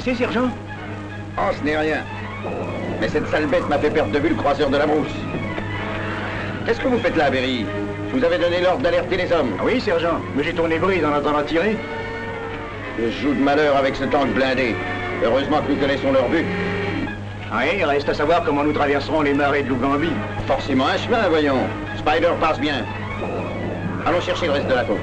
c'est, sergent? Oh, ce n'est rien. Mais cette sale bête m'a fait perdre de vue le croiseur de la brousse. Qu'est-ce que vous faites là, Berry? Je vous avais donné l'ordre d'alerter les hommes. Ah oui, sergent, mais j'ai tourné bride en attendant de tirer. Je joue de malheur avec ce tank blindé. Heureusement que nous connaissons leur but. Oui, il reste à savoir comment nous traverserons les marais de l'Ougambie. Forcément un chemin, voyons. Spider passe bien. Allons chercher le reste de la côte.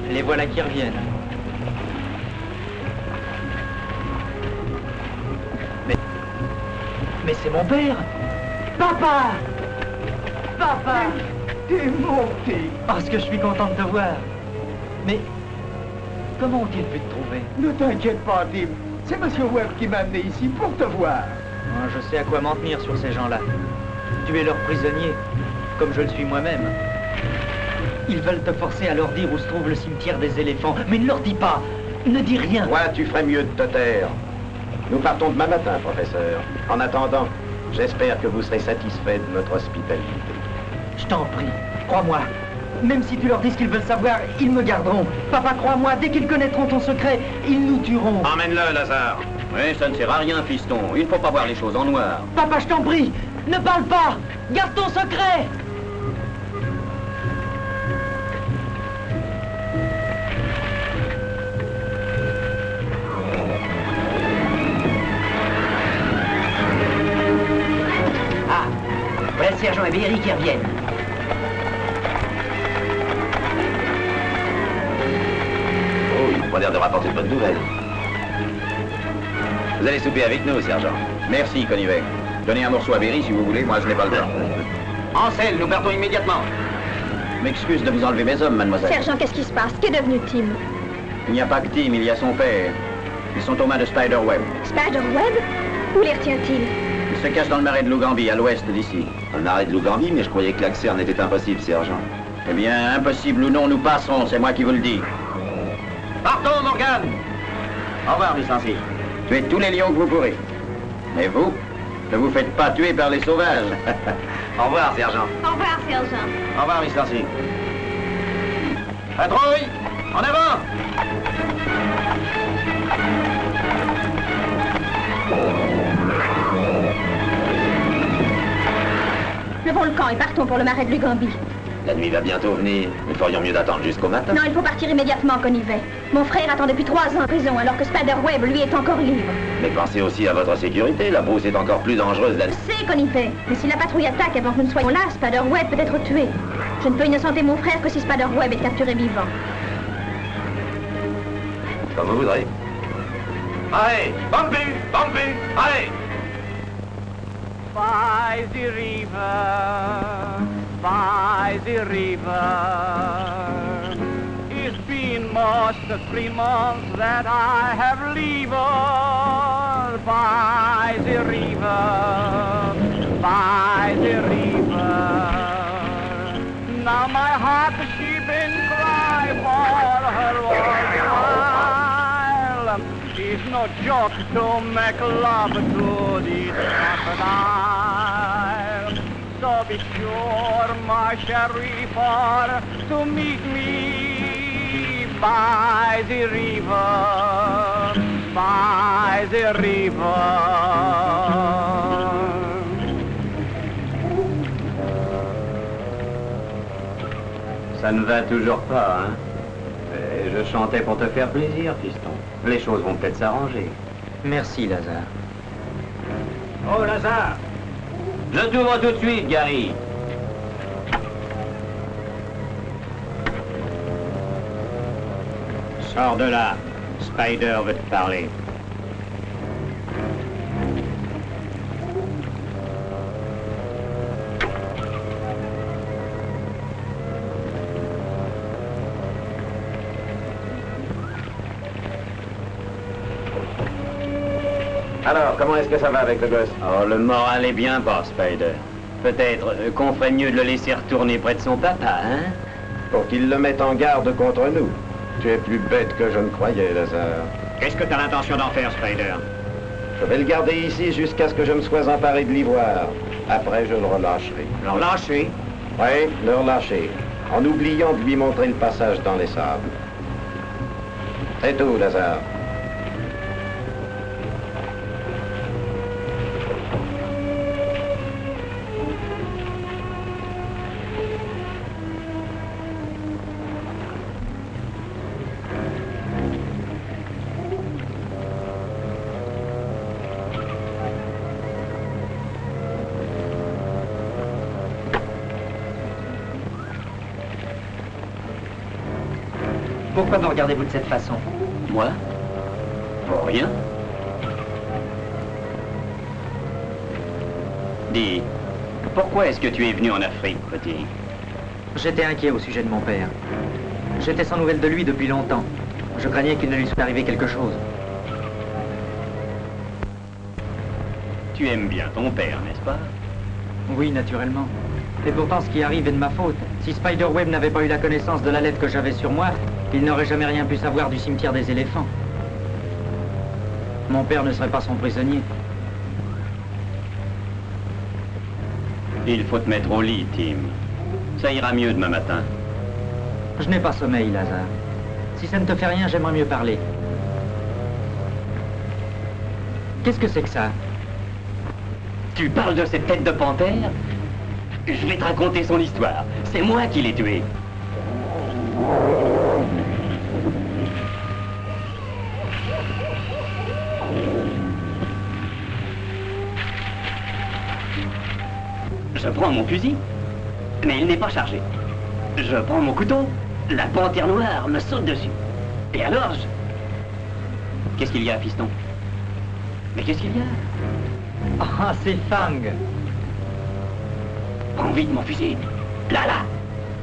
Les voilà qui reviennent. Mais c'est mon père! Papa! Papa! T'es monté! Parce que je suis contente de te voir. Mais comment ont-ils pu te trouver? Ne t'inquiète pas, Tim. C'est Monsieur Webb qui m'a amené ici pour te voir. Moi, je sais à quoi m'en tenir sur ces gens-là. Tu es leur prisonnier, comme je le suis moi-même. Ils veulent te forcer à leur dire où se trouve le cimetière des éléphants, mais ne leur dis pas, ne dis rien. Toi, tu ferais mieux de te taire. Nous partons demain matin, professeur. En attendant, j'espère que vous serez satisfait de notre hospitalité. Je t'en prie, crois-moi. Même si tu leur dis ce qu'ils veulent savoir, ils me garderont. Papa, crois-moi, dès qu'ils connaîtront ton secret, ils nous tueront. Emmène-le, Lazare. Oui, ça ne sert à rien, fiston. Il ne faut pas voir les choses en noir. Papa, je t'en prie, ne parle pas. Garde ton secret. Voilà le sergent et Berry qui reviennent. Oh, il n'a l'air de rapporter de bonnes nouvelles. Vous allez souper avec nous, sergent. Merci, Conivet. Donnez un morceau à Berry si vous voulez, moi je n'ai pas le temps. Ansel, nous partons immédiatement. Je m'excuse de vous enlever mes hommes, mademoiselle. Sergent, qu'est-ce qui se passe? Qu'est devenu Tim? Il n'y a pas que Tim, il y a son père. Ils sont aux mains de Spider-Web. Spider-Web? Où les retient-il? Il se cache dans le marais de l'Ougambie, à l'ouest d'ici. Dans le marais de l'Ougambie, mais je croyais que l'accès en était impossible, sergent. Eh bien, impossible ou non, nous passerons, c'est moi qui vous le dis. Partons, Morgan! Au revoir, licencié. Tuez tous les lions que vous pourrez. Mais vous, ne vous faites pas tuer par les sauvages. Au revoir, sergent. Au revoir, sergent. Au revoir, licencié. Patrouille! En avant! Levons le camp et partons pour le marais de l'Ougambie. La nuit va bientôt venir. Nous ferions mieux d'attendre jusqu'au matin. Non, il faut partir immédiatement, Conivet. Mon frère attend depuis 3 ans en prison, alors que Spider-Web, lui, est encore libre. Mais pensez aussi à votre sécurité. La brousse est encore plus dangereuse. C'est Conivet. Mais si la patrouille attaque avant que nous ne soyons là, Spider-Web peut être tué. Je ne peux innocenter mon frère que si Spider-Web est capturé vivant. Comme vous voudrez. Allez, bambu, bambu, allez! By the river, it's been most 3 months that I have lived by the river. Now my heart she been cry for her while. It's no joke to make love to this crocodile. So be sure, my sheriff, to meet me by the river. Ça ne va toujours pas, hein? Et je chantais pour te faire plaisir, fiston. Les choses vont peut-être s'arranger. Merci, Lazare. Oh, Lazare! Je t'ouvre tout de suite, Gary. Sors de là. Spider veut te parler. Alors, comment est-ce que ça va avec le gosse? Oh, le moral est bien bas, Spider. Peut-être qu'on ferait mieux de le laisser retourner près de son papa, hein? Pour qu'il le mette en garde contre nous. Tu es plus bête que je ne croyais, Lazare. Qu'est-ce que t'as l'intention d'en faire, Spider? Je vais le garder ici jusqu'à ce que je me sois emparé de l'ivoire. Après, je le relâcherai. Le relâcher? Oui, le relâcher. En oubliant de lui montrer le passage dans les sables. C'est tout, Lazare. Pourquoi me regardez-vous de cette façon? Moi? Pour rien. Dis, pourquoi est-ce que tu es venu en Afrique, petit? J'étais inquiet au sujet de mon père. J'étais sans nouvelles de lui depuis longtemps. Je craignais qu'il ne lui soit arrivé quelque chose. Tu aimes bien ton père, n'est-ce pas? Oui, naturellement. Et pourtant, ce qui arrive est de ma faute. Si Spiderweb n'avait pas eu la connaissance de la lettre que j'avais sur moi, il n'aurait jamais rien pu savoir du cimetière des éléphants. Mon père ne serait pas son prisonnier. Il faut te mettre au lit, Tim. Ça ira mieux demain matin. Je n'ai pas sommeil, Lazare. Si ça ne te fait rien, j'aimerais mieux parler. Qu'est-ce que c'est que ça? Tu parles de cette tête de panthère? Je vais te raconter son histoire. C'est moi qui l'ai tué. Je prends mon fusil, mais il n'est pas chargé. Je prends mon couteau, la panthère noire me saute dessus. Et alors, Qu'est-ce qu'il y a, fiston? Mais qu'est-ce qu'il y a? Ah, c'est Fang. Prends vite mon fusil. Là,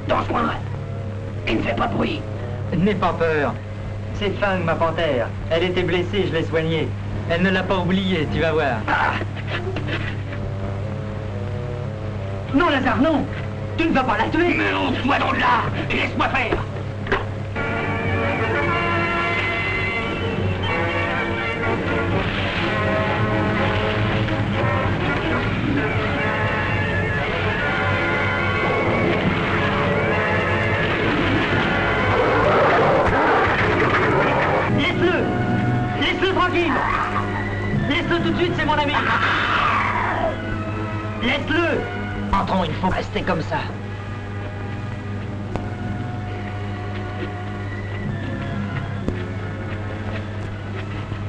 dans ce coin-là. Et ne fais pas de bruit. N'aie pas peur. C'est Fang, ma panthère. Elle était blessée, je l'ai soignée. Elle ne l'a pas oublié, tu vas voir. Ah. Non, Lazare, non! Tu ne vas pas la tuer! Mais on soit donc là et laisse-moi faire! Laisse-le! Laisse-le tranquille! Laisse-le tout de suite, c'est mon ami! Laisse-le! Entrons, il faut rester comme ça.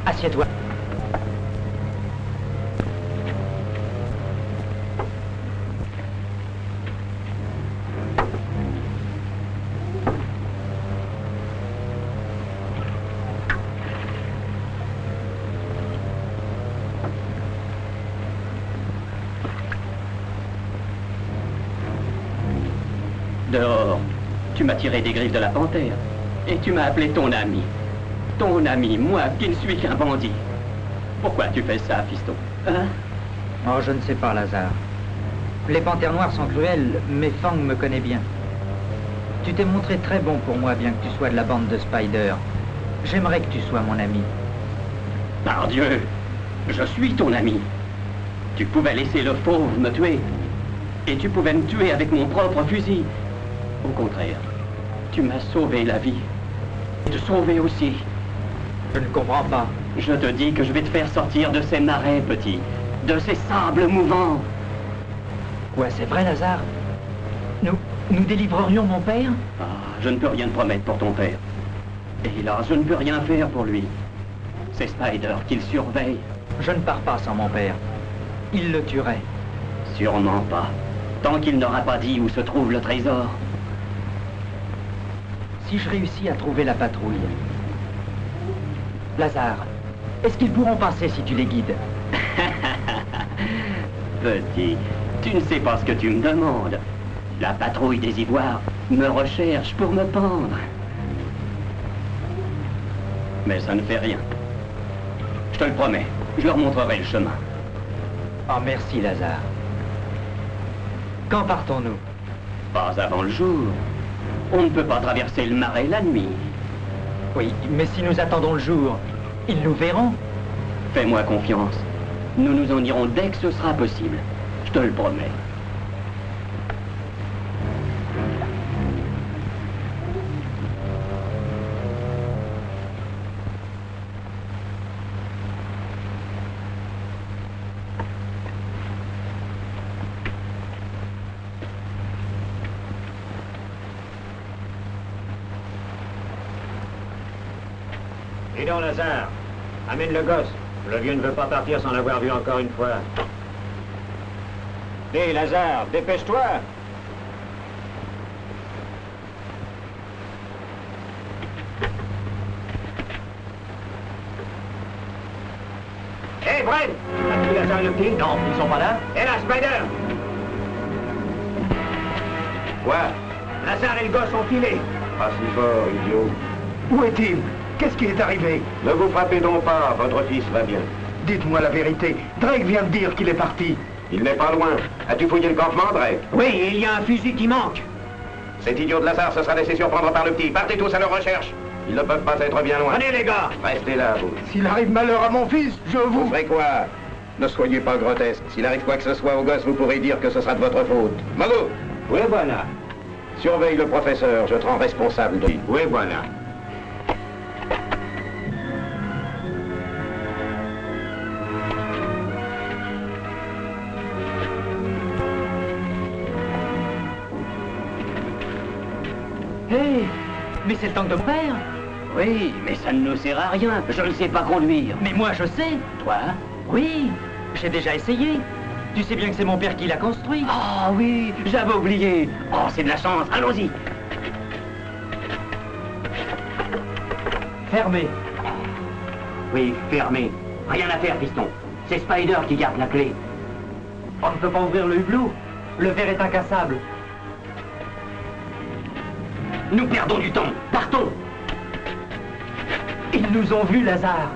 Assieds-toi. Dehors, tu m'as tiré des griffes de la panthère. Et tu m'as appelé ton ami. Ton ami, moi qui ne suis qu'un bandit. Pourquoi tu fais ça, fiston? Hein? Oh, je ne sais pas, Lazare. Les panthères noires sont cruelles, mais Fang me connaît bien. Tu t'es montré très bon pour moi, bien que tu sois de la bande de Spider. J'aimerais que tu sois mon ami. Par Dieu, je suis ton ami. Tu pouvais laisser le fauve me tuer. Et tu pouvais me tuer avec mon propre fusil. Au contraire, tu m'as sauvé la vie. Et te sauver aussi. Je ne comprends pas. Je te dis que je vais te faire sortir de ces marais, petit. De ces sables mouvants. Ouais, c'est vrai, Lazare. Nous délivrerions mon père? Ah, je ne peux rien te promettre pour ton père. Hélas, je ne peux rien faire pour lui. C'est Spider qui le surveille. Je ne pars pas sans mon père. Il le tuerait. Sûrement pas. Tant qu'il n'aura pas dit où se trouve le trésor. Si je réussis à trouver la patrouille... Lazare, est-ce qu'ils pourront passer si tu les guides? Petit, tu ne sais pas ce que tu me demandes. La patrouille des Ivoires me recherche pour me pendre. Mais ça ne fait rien. Je te le promets, je leur montrerai le chemin. Oh, merci, Lazare. Quand partons-nous? Pas avant le jour. On ne peut pas traverser le marais la nuit. Oui, mais si nous attendons le jour, ils nous verront. Fais-moi confiance. Nous nous en irons dès que ce sera possible. Je te le promets. Dis donc, Lazare, amène le gosse. Le vieux ne veut pas partir sans l'avoir vu encore une fois. Hé, Lazare, dépêche-toi. Hé, Brent, as-tu vu Lazare et le petit? Non, ils sont pas là? Hé là, Spider! Quoi? Lazare et le gosse sont filés. Pas si fort, idiot. Où est-il? Qu'est-ce qui est arrivé? Ne vous frappez donc pas, votre fils va bien. Dites-moi la vérité. Drake vient de dire qu'il est parti. Il n'est pas loin. As-tu fouillé le campement, Drake? Oui, il y a un fusil qui manque. Cet idiot de Lazare se sera laissé surprendre par le petit. Partez tous à leur recherche. Ils ne peuvent pas être bien loin. Venez, les gars. Restez là, vous. S'il arrive malheur à mon fils, je Vous vous... ferez quoi? Ne soyez pas grotesque. S'il arrive quoi que ce soit au gosse, vous pourrez dire que ce sera de votre faute. Mago! Oui, voilà. Surveille le professeur, je te rends responsable de lui. Oui, voilà. Hé, mais c'est le tank de mon père. Oui, mais ça ne nous sert à rien. Je ne sais pas conduire. Mais moi, je sais. Toi? Oui, j'ai déjà essayé. Tu sais bien que c'est mon père qui l'a construit. Ah oui, j'avais oublié. Oh, c'est de la chance. Allons-y. Fermé. Oui, fermé. Rien à faire, piston. C'est Spider qui garde la clé. On ne peut pas ouvrir le hublot. Le verre est incassable. Nous perdons du temps. Partons. Ils nous ont vus, Lazare.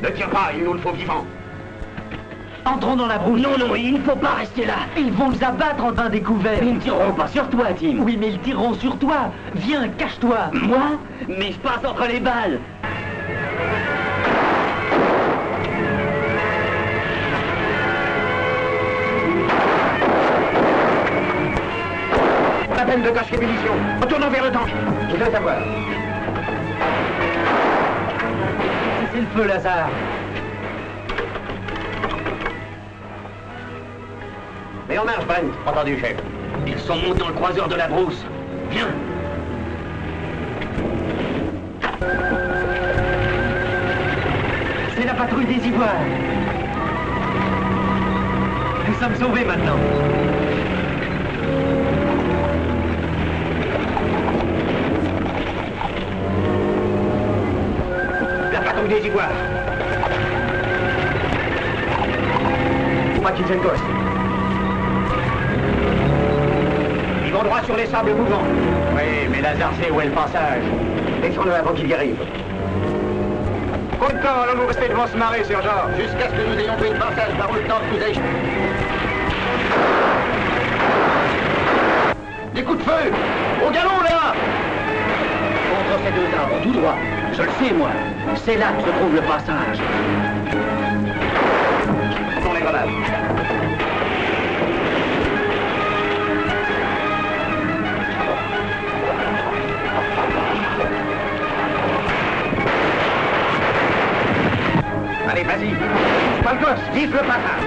Ne tire pas, il nous le faut vivant. Entrons dans la brousse. Non, non, il ne faut pas rester là. Ils vont nous abattre en train découvert. Ils ne tireront pas sur toi, Tim. Oui, mais ils tireront sur toi. Viens, cache-toi. Moi? Mais je passe entre les balles. Pas la peine de cacher les munitions. Retournons vers le tank. Je veux savoir. C'est le feu, Lazare. Mais en marche, Brent. Entendu, chef. Ils sont montés dans le croiseur de la brousse. Viens. C'est la patrouille des Ivoires. Nous sommes sauvés maintenant. La patrouille des Ivoires. Faut pas qu'ils aient le gosse. Ils vont droit sur les sables mouvants. Oui, mais Lazare sait où est le passage. Laissons-le avant qu'il y arrive. Combien de temps allons-nous rester devant ce marais, sergent? Jusqu'à ce que nous ayons pris le passage par où le temps nous a... Des coups de feu! Au galop, là! Contre ces deux arbres, tout droit. Je le sais, moi. C'est là que se trouve le passage. Pour les grenades. Allez, vas-y. Pas le gosse, vise le passage.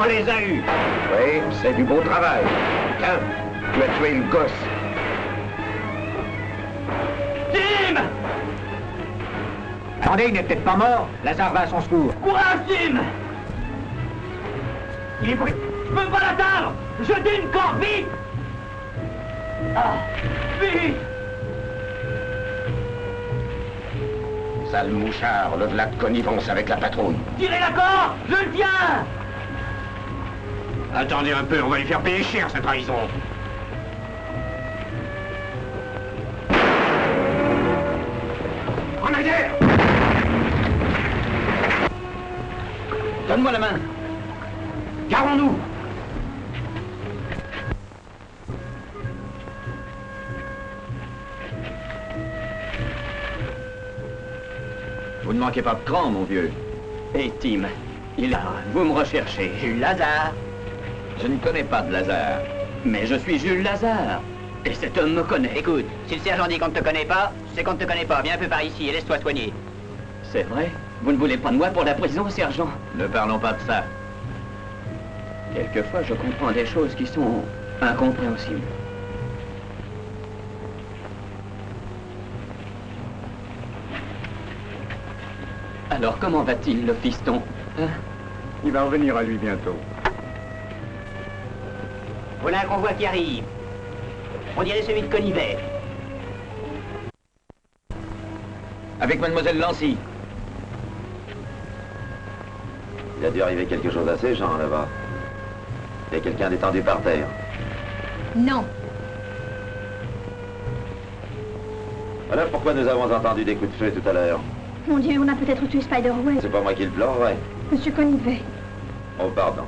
On les a eus. Oui, c'est du beau travail. Tiens, Tu as tué une gosse. Tim! Attendez, il n'est peut-être pas mort. Lazare va à son secours. Courage, Tim! Il est pris. Je peux pas l'atteindre! Jetez une corde, vite! Ah, vite! Sale mouchard, au-delà de connivence avec la patrouille. Tirez la corde! Je le tiens! Attendez un peu, on va lui faire payer cher cette trahison. En arrière! Donne-moi la main. Garons-nous! Vous ne manquez pas de cran, mon vieux. Et Tim, vous me recherchez. Jules Lazare. Je ne connais pas de Lazare. Mais je suis Jules Lazare. Et cet homme me connaît. Écoute, si le sergent dit qu'on ne te connaît pas, c'est qu'on ne te connaît pas. Viens un peu par ici et laisse-toi soigner. C'est vrai? Vous ne voulez pas de moi pour la prison, sergent? Ne parlons pas de ça. Quelquefois, je comprends des choses qui sont incompréhensibles. Alors, comment va-t-il, le fiston? Hein? Il va revenir à lui bientôt. Voilà un convoi qui arrive. On dirait celui de Conivet. Avec mademoiselle Lancy. Il a dû arriver quelque chose d'assez gens là-bas. Il y a quelqu'un d'étendu par terre. Non. Alors pourquoi nous avons entendu des coups de feu tout à l'heure? Mon Dieu, on a peut-être tué Spider-Web. C'est pas moi qui le pleurerai. Monsieur Conivet. Oh, pardon.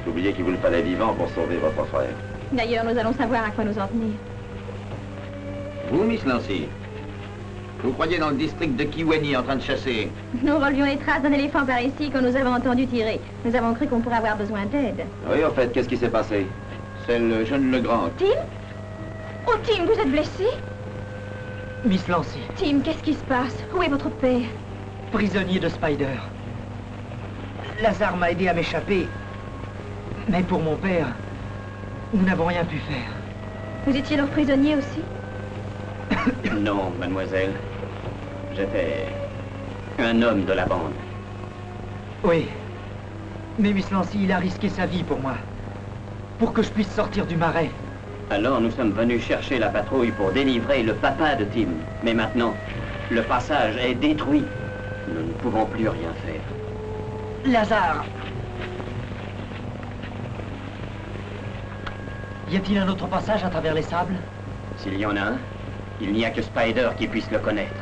J'oubliais qu'il vous le fallait vivant pour sauver votre frère. D'ailleurs, nous allons savoir à quoi nous en tenir. Vous, Miss Lancy, vous croyez dans le district de Kiweni en train de chasser? Nous relevions les traces d'un éléphant par ici quand nous avons entendu tirer. Nous avons cru qu'on pourrait avoir besoin d'aide. Oui, en fait, qu'est-ce qui s'est passé? C'est le jeune Legrand. Tim? Oh, Tim, vous êtes blessé? Miss Lancy, Tim, qu'est-ce qui se passe? Où est votre père? prisonnier de Spider. Lazare m'a aidé à m'échapper. Mais pour mon père, nous n'avons rien pu faire. Vous étiez leur prisonnier aussi? Non, mademoiselle. J'étais un homme de la bande. Oui. Mais Miss Lancy, il a risqué sa vie pour moi. Pour que je puisse sortir du marais. Alors nous sommes venus chercher la patrouille pour délivrer le papa de Tim. Mais maintenant, le passage est détruit. Nous ne pouvons plus rien faire. Lazare! Y a-t-il un autre passage à travers les sables? S'il y en a un, il n'y a que Spider qui puisse le connaître.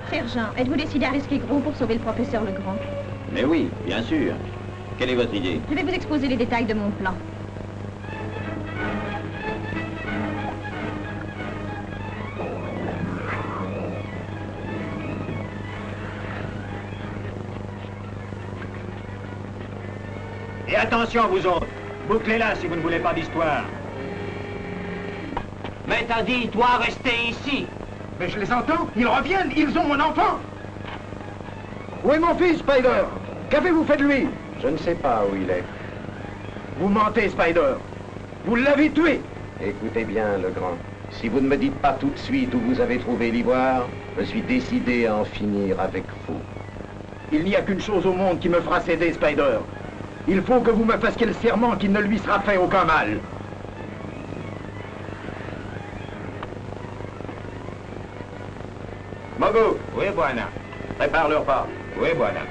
Sergent, êtes-vous décidé à risquer gros pour sauver le professeur Legrand? Mais oui, bien sûr. Quelle est votre idée? Je vais vous exposer les détails de mon plan. Et attention, vous autres. Bouclez-la si vous ne voulez pas d'histoire. Mais t'as dit, toi, rester ici. Mais je les entends, ils reviennent, ils ont mon enfant. Où est mon fils, Spider? Qu'avez-vous fait de lui? Je ne sais pas où il est. Vous mentez, Spider. Vous l'avez tué. Écoutez bien, Legrand. Si vous ne me dites pas tout de suite où vous avez trouvé l'ivoire, je suis décidé à en finir avec vous. Il n'y a qu'une chose au monde qui me fera céder, Spider. Il faut que vous me fassiez le serment qu'il ne lui sera fait aucun mal. Mogo! Oui, Buana. Prépare le repas. Oui, Buana.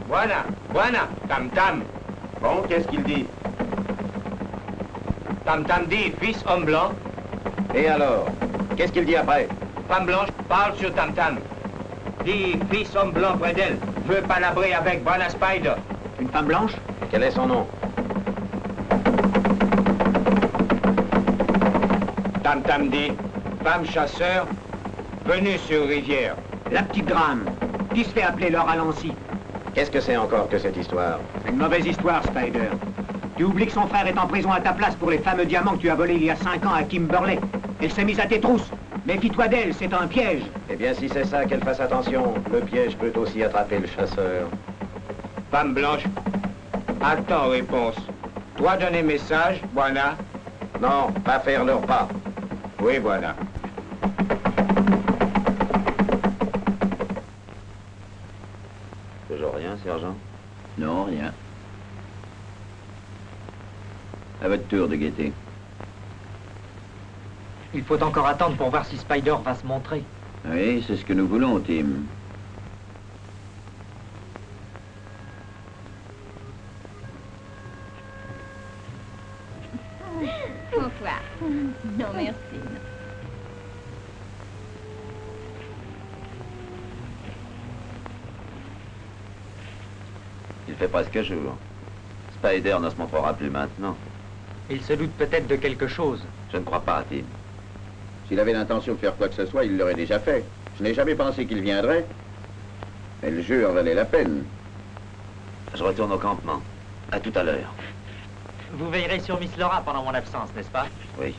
Buana, Buana, Tam Tam. Bon, qu'est-ce qu'il dit? Tam Tam dit, fils homme blanc. Et alors? Qu'est-ce qu'il dit après? Femme blanche parle sur Tam Tam. Dit, fils homme blanc près d'elle. Veut palabrer avec Buana Spider. Une femme blanche? Quel est son nom? Tam Tam dit, femme chasseur, venue sur rivière. La petite Graham, qui se fait appeler Laura Lancy. Qu'est-ce que c'est encore que cette histoire? Une mauvaise histoire, Spider. Tu oublies que son frère est en prison à ta place pour les fameux diamants que tu as volés il y a 5 ans à Kimberley. Elle s'est mise à tes trousses. Méfie-toi d'elle, c'est un piège. Eh bien, si c'est ça, qu'elle fasse attention. Le piège peut aussi attraper le chasseur. Femme blanche. Attends, réponse. Toi donner message, Buana? Non, pas faire leur pas. Oui, Buana. Toujours rien, sergent? Non, rien. À votre tour de guetter. Il faut encore attendre pour voir si Spider va se montrer. Oui, c'est ce que nous voulons, Tim. Bonsoir. Non, merci. Il fait presque jour. Spider ne se montrera plus maintenant. Il se doute peut-être de quelque chose. Je ne crois pas, Tim. S'il avait l'intention de faire quoi que ce soit, il l'aurait déjà fait. Je n'ai jamais pensé qu'il viendrait. Mais le jeu en valait la peine. Je retourne au campement. À tout à l'heure. Vous veillerez sur Miss Laura pendant mon absence, n'est-ce pas? Oui.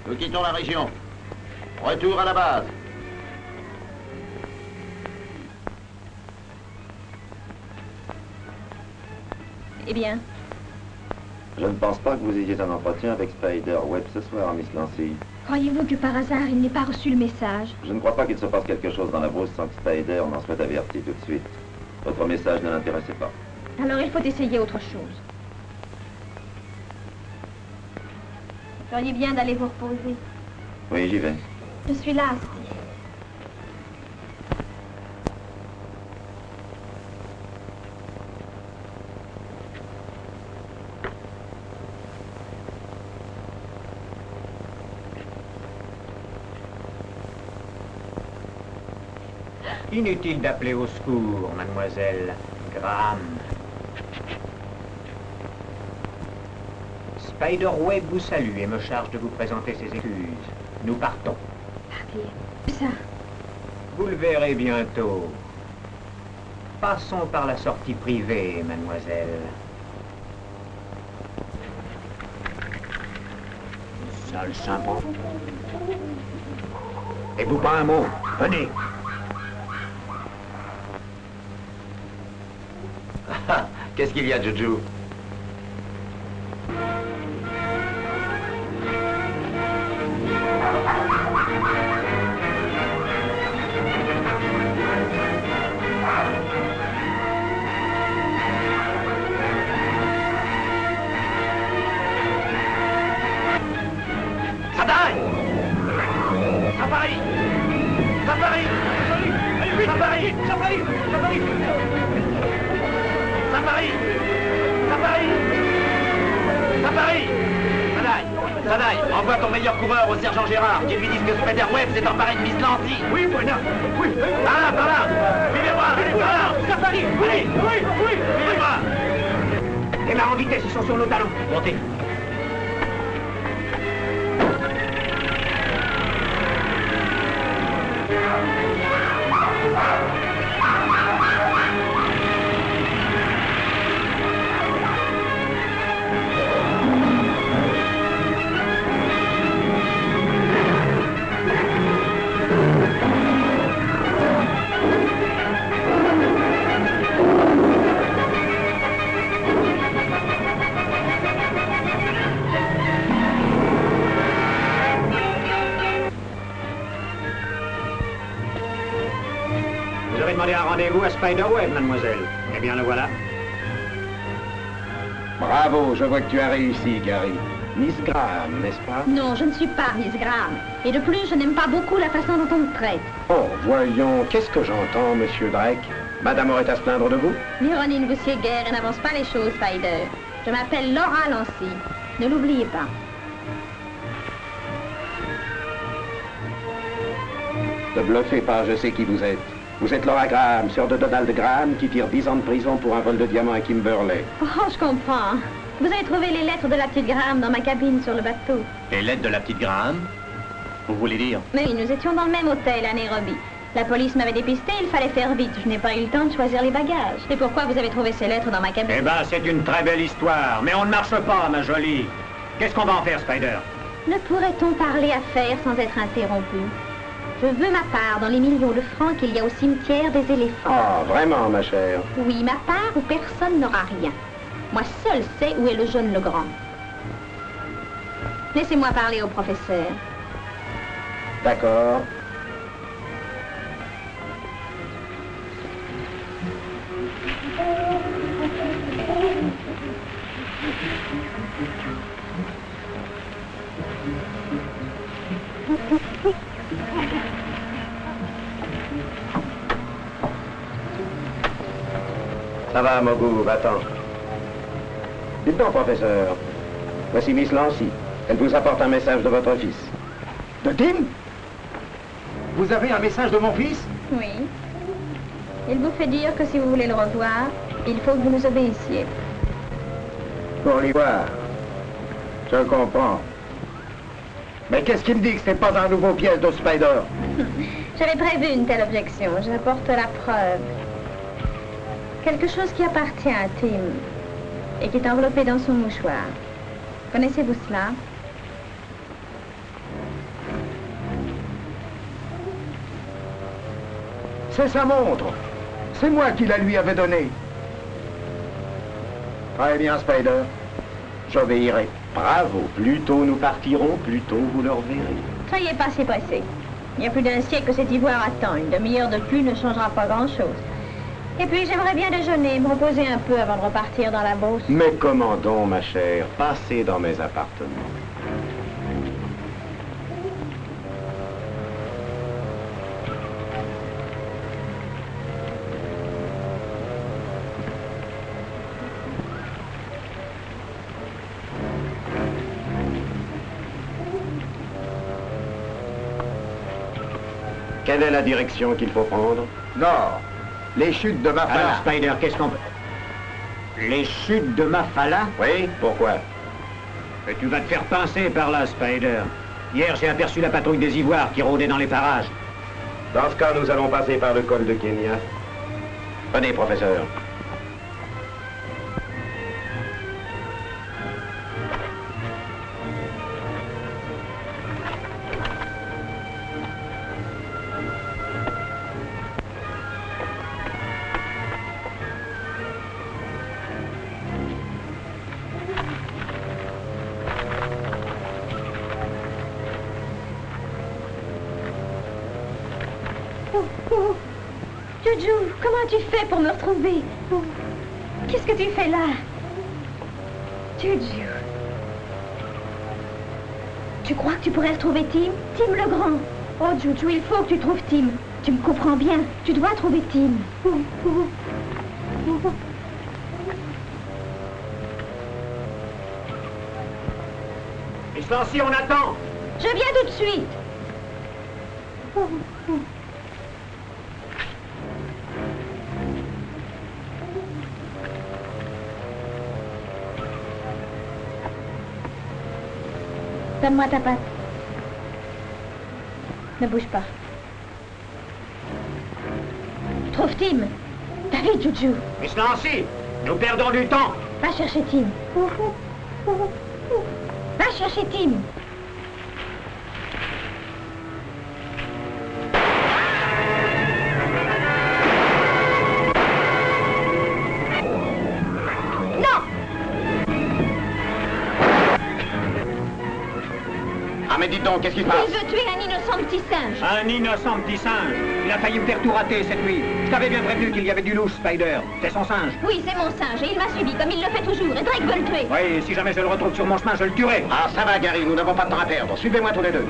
Nous quittons la région. Retour à la base. Eh bien, Je ne pense pas que vous ayez un entretien avec Spider Webb ce soir, Miss Lancy. croyez-vous que par hasard, il n'ait pas reçu le message? Je ne crois pas qu'il se passe quelque chose dans la brousse sans que Spider n'en soit averti tout de suite. Votre message ne l'intéressait pas. Alors il faut essayer autre chose. Vous feriez bien d'aller vous reposer. Oui, j'y vais. Je suis là, Steve. Inutile d'appeler au secours, mademoiselle Graham. Spider-Web vous salue et me charge de vous présenter ses excuses. Nous partons. Partez. Ça. Vous le verrez bientôt. Passons par la sortie privée, mademoiselle. Sale sympa. Et vous pas un mot. Venez. Qu'est-ce qu'il y a, Juju? Sadaï, envoie ton meilleur coureur au sergent Gérard, qui lui dise que Spider Webb s'est emparé de Miss Lancy. Oui, voilà. Oui. Par là, par là. Suivez-moi, par là. Safari. Allez, Oui. suivez-moi. Démarre en vitesse, ils sont sur nos talons. Montez. Vous avez demandé un rendez-vous à Spider-Web, mademoiselle. Eh bien, le voilà. Bravo, je vois que tu as réussi, Gary. Miss Graham, n'est-ce pas? Non, je ne suis pas Miss Graham. Et de plus, je n'aime pas beaucoup la façon dont on me traite. Oh, voyons, qu'est-ce que j'entends, monsieur Drake? Madame aurait à se plaindre de vous? L'ironie ne vous sied guère et n'avance pas les choses, Spider. Je m'appelle Laura Lancy. Ne l'oubliez pas. Ne bluffez pas, je sais qui vous êtes. Vous êtes Laura Graham, sœur de Donald Graham, qui tire 10 ans de prison pour un vol de diamants à Kimberley. Oh, je comprends. Vous avez trouvé les lettres de la petite Graham dans ma cabine sur le bateau. Les lettres de la petite Graham? Vous voulez dire? Mais oui, nous étions dans le même hôtel à Nairobi. La police m'avait dépisté, il fallait faire vite. Je n'ai pas eu le temps de choisir les bagages. Et pourquoi vous avez trouvé ces lettres dans ma cabine? Eh ben, c'est une très belle histoire, mais on ne marche pas, ma jolie. Qu'est-ce qu'on va en faire, Spider? Ne pourrait-on parler affaires sans être interrompu? Je veux ma part dans les millions de francs qu'il y a au cimetière des éléphants. Ah, vraiment, ma chère? Oui, ma part où personne n'aura rien. Moi seul sais où est le jeune Legrand. Laissez-moi parler au professeur. D'accord. Ça va, Mogou, va-t'en. Dites donc, professeur. Voici Miss Lancy. Elle vous apporte un message de votre fils. De Tim? Vous avez un message de mon fils? Oui. Il vous fait dire que si vous voulez le revoir, il faut que vous nous obéissiez. Pour l'y voir. Je comprends. Mais qu'est-ce qui me dit que c'est pas un nouveau piège de Spider? J'avais prévu une telle objection. J'apporte la preuve. Quelque chose qui appartient à Tim et qui est enveloppé dans son mouchoir. Connaissez-vous cela? C'est sa montre. C'est moi qui la lui avais donnée. Très bien, Spider. J'obéirai. Bravo. Plus tôt nous partirons, plus tôt vous le reverrez. Soyez pas si pressés. Il y a plus d'un siècle que cet ivoire attend. Une demi-heure de plus ne changera pas grand-chose. Et puis j'aimerais bien déjeuner, me reposer un peu avant de repartir dans la Beauce. Mais comment donc, ma chère? Passez dans mes appartements. Quelle est la direction qu'il faut prendre? Nord. Les chutes de Mafala. Alors, Spider, qu'est-ce qu'on veut? Les chutes de Mafala? Oui, pourquoi? Et tu vas te faire pincer par là, Spider. Hier, j'ai aperçu la patrouille des Ivoires qui rôdait dans les parages. Dans ce cas, nous allons passer par le col de Kenya. Venez, professeur. Juju, comment tu fais pour me retrouver? Qu'est-ce que tu fais là? Juju. Tu crois que tu pourrais retrouver Tim? Tim le Grand. Oh, Juju, il faut que tu trouves Tim. Tu me comprends bien. Tu dois trouver Tim. Miss Lancy, on attend! Je viens tout de suite. Donne-moi ta patte. Ne bouge pas. Trouve Tim. T'as vu, Juju? Miss Lancy, nous perdons du temps! Va chercher Tim. Va chercher Tim. Ah, mais dites donc, qu'est-ce qui se passe? Il veut tuer un innocent petit singe. Un innocent petit singe! Il a failli me faire tout rater cette nuit. Je t'avais bien prévenu qu'il y avait du louche, Spider. C'est son singe. Oui, c'est mon singe, et il m'a suivi comme il le fait toujours, et Drake veut le tuer. Oui, si jamais je le retrouve sur mon chemin, je le tuerai. Ah, ça va, Gary, nous n'avons pas de temps à perdre. Suivez-moi tous les deux.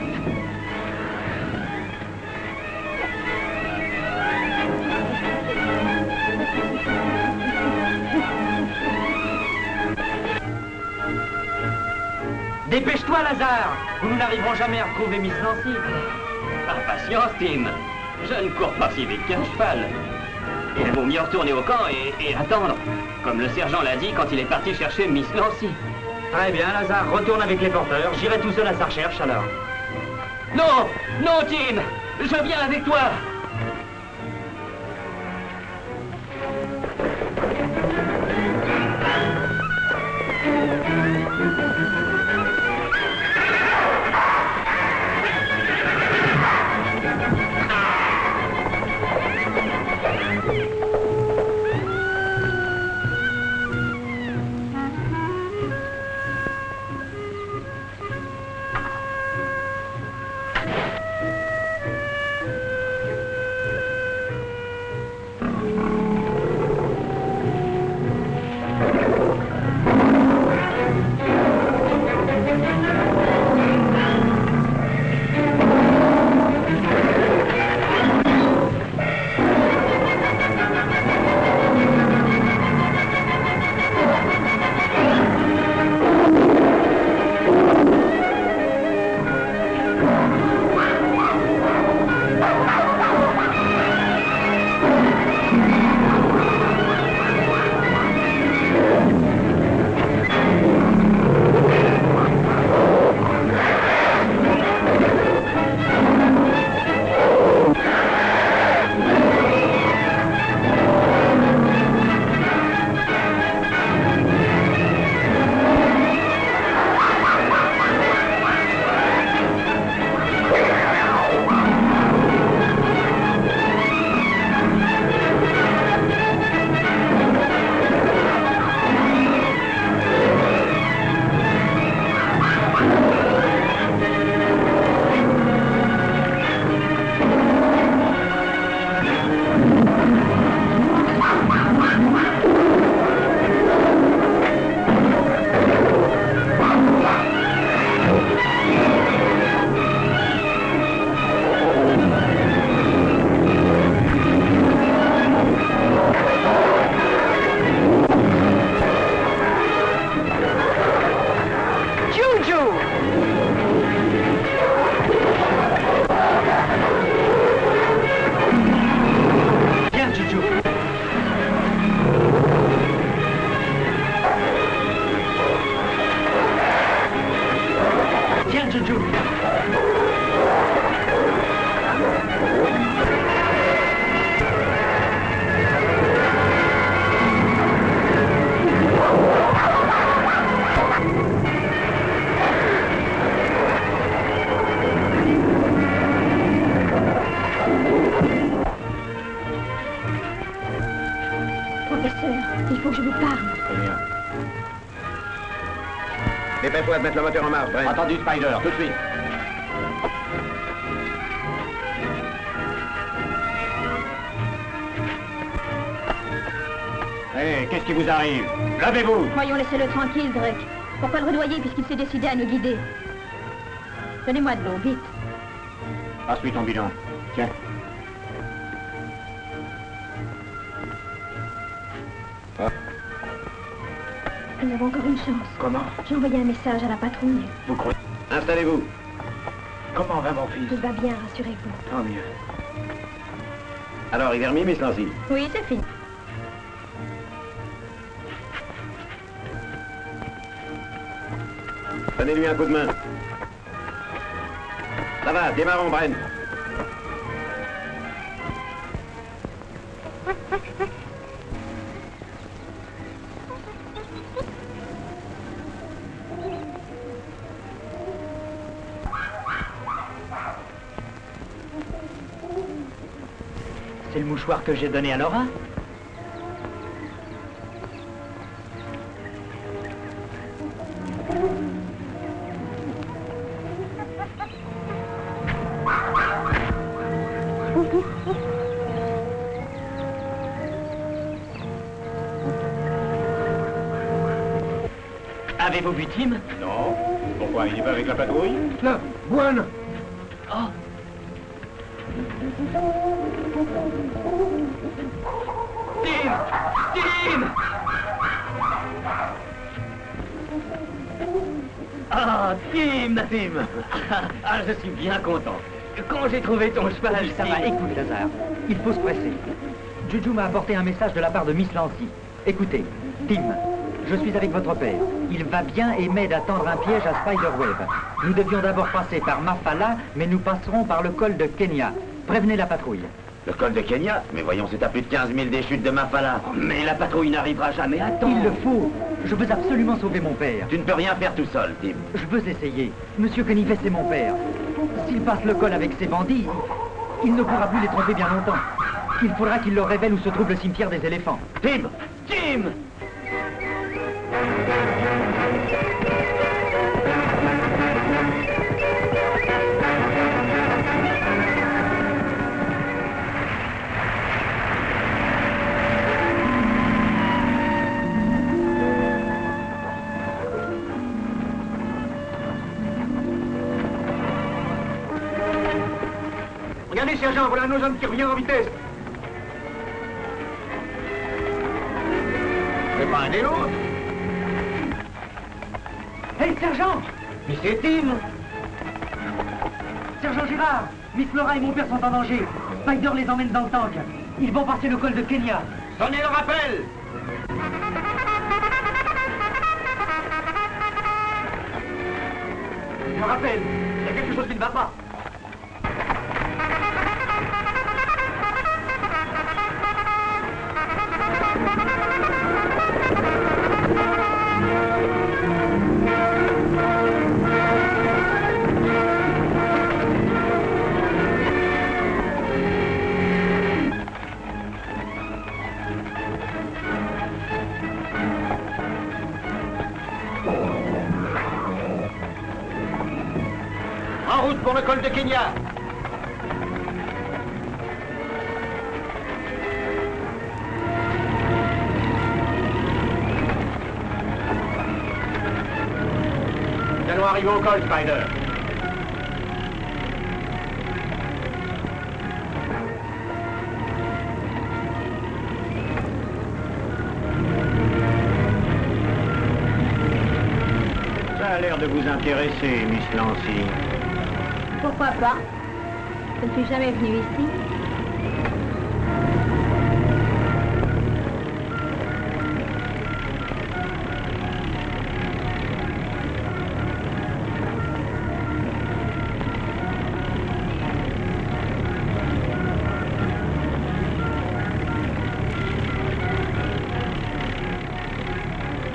Dépêche-toi, Lazare! Ou nous n'arriverons jamais à retrouver Miss Nancy. Par patience, Tim. Je ne cours pas si vite qu'un cheval. Il vaut mieux retourner au camp et attendre. Comme le sergent l'a dit quand il est parti chercher Miss Nancy. Très bien, Lazare, retourne avec les porteurs. J'irai tout seul à sa recherche, alors. Non! Non, Tim! Je viens avec toi! toi de mettre le moteur en marche, Brent. Entendu, Spider, tout de suite. Hé, qu'est-ce qui vous arrive? Lavez-vous! Voyons, laissez-le tranquille, Drake. Pourquoi le redoyer puisqu'il s'est décidé à nous guider? Donnez-moi de l'eau, vite. Passe-lui ton bidon. Tiens. Nous avons encore une chance. Comment? J'ai envoyé un message à la patrouille. Vous croyez? Installez-vous. Comment va mon fils? Tout va bien, rassurez-vous. Tant mieux. Alors, il est remis, Miss Lancy? Oui, c'est fini. Donnez-lui un coup de main. Ça va, démarrons, Brent. C'est le mouchoir que j'ai donné à Laura? Avez-vous vu Tim? Non. Pourquoi? Il est pas avec la patrouille? Là, Gwen! Oh! Tim! Tim! Ah, Tim! Tim! Ah, je suis bien content. Quand j'ai trouvé ton cheval, ça va. Écoute, Lazare, il faut se presser. Juju m'a apporté un message de la part de Miss Lancy. Écoutez, Tim, je suis avec votre père. Il va bien et m'aide à tendre un piège à Spiderweb. Nous devions d'abord passer par Mafala, mais nous passerons par le col de Kenya. Prévenez la patrouille. Le col de Kenya? Mais voyons, c'est à plus de 15 000 des chutes de Mafala. Mais la patrouille n'arrivera jamais à temps. Il le faut. Je veux absolument sauver mon père. Tu ne peux rien faire tout seul, Tim. Je veux essayer. Monsieur Kenifest, c'est mon père. S'il passe le col avec ses bandits, il ne pourra plus les tromper bien longtemps. Il faudra qu'il leur révèle où se trouve le cimetière des éléphants. Tim! Tim! Regardez, sergent, voilà nos hommes qui reviennent en vitesse. C'est pas un et l'autre. Hé, sergent! Mais c'est Tim. Sergent Girard! Miss Laura et mon père sont en danger. Spider les emmène dans le tank. Ils vont passer le col de Kenya. Sonnez le rappel. Je rappelle, il y a quelque chose qui ne va pas. En route pour le col de Kenya. Nous allons arriver au col, Spider. Ça a l'air de vous intéresser, Miss Lancy. Pourquoi pas? Je ne suis jamais venue ici.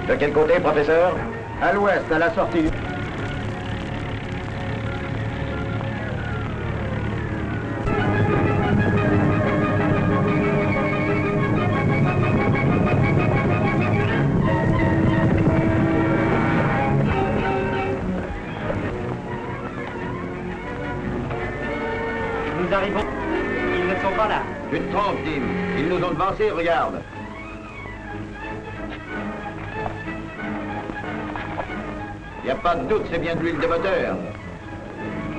De quel côté, professeur? À l'ouest, à la sortie. Nous arrivons. Ils ne sont pas là. Tu te trompes, Tim. Ils nous ont devancés, regarde. Il n'y a pas de doute, c'est bien de l'huile de moteur.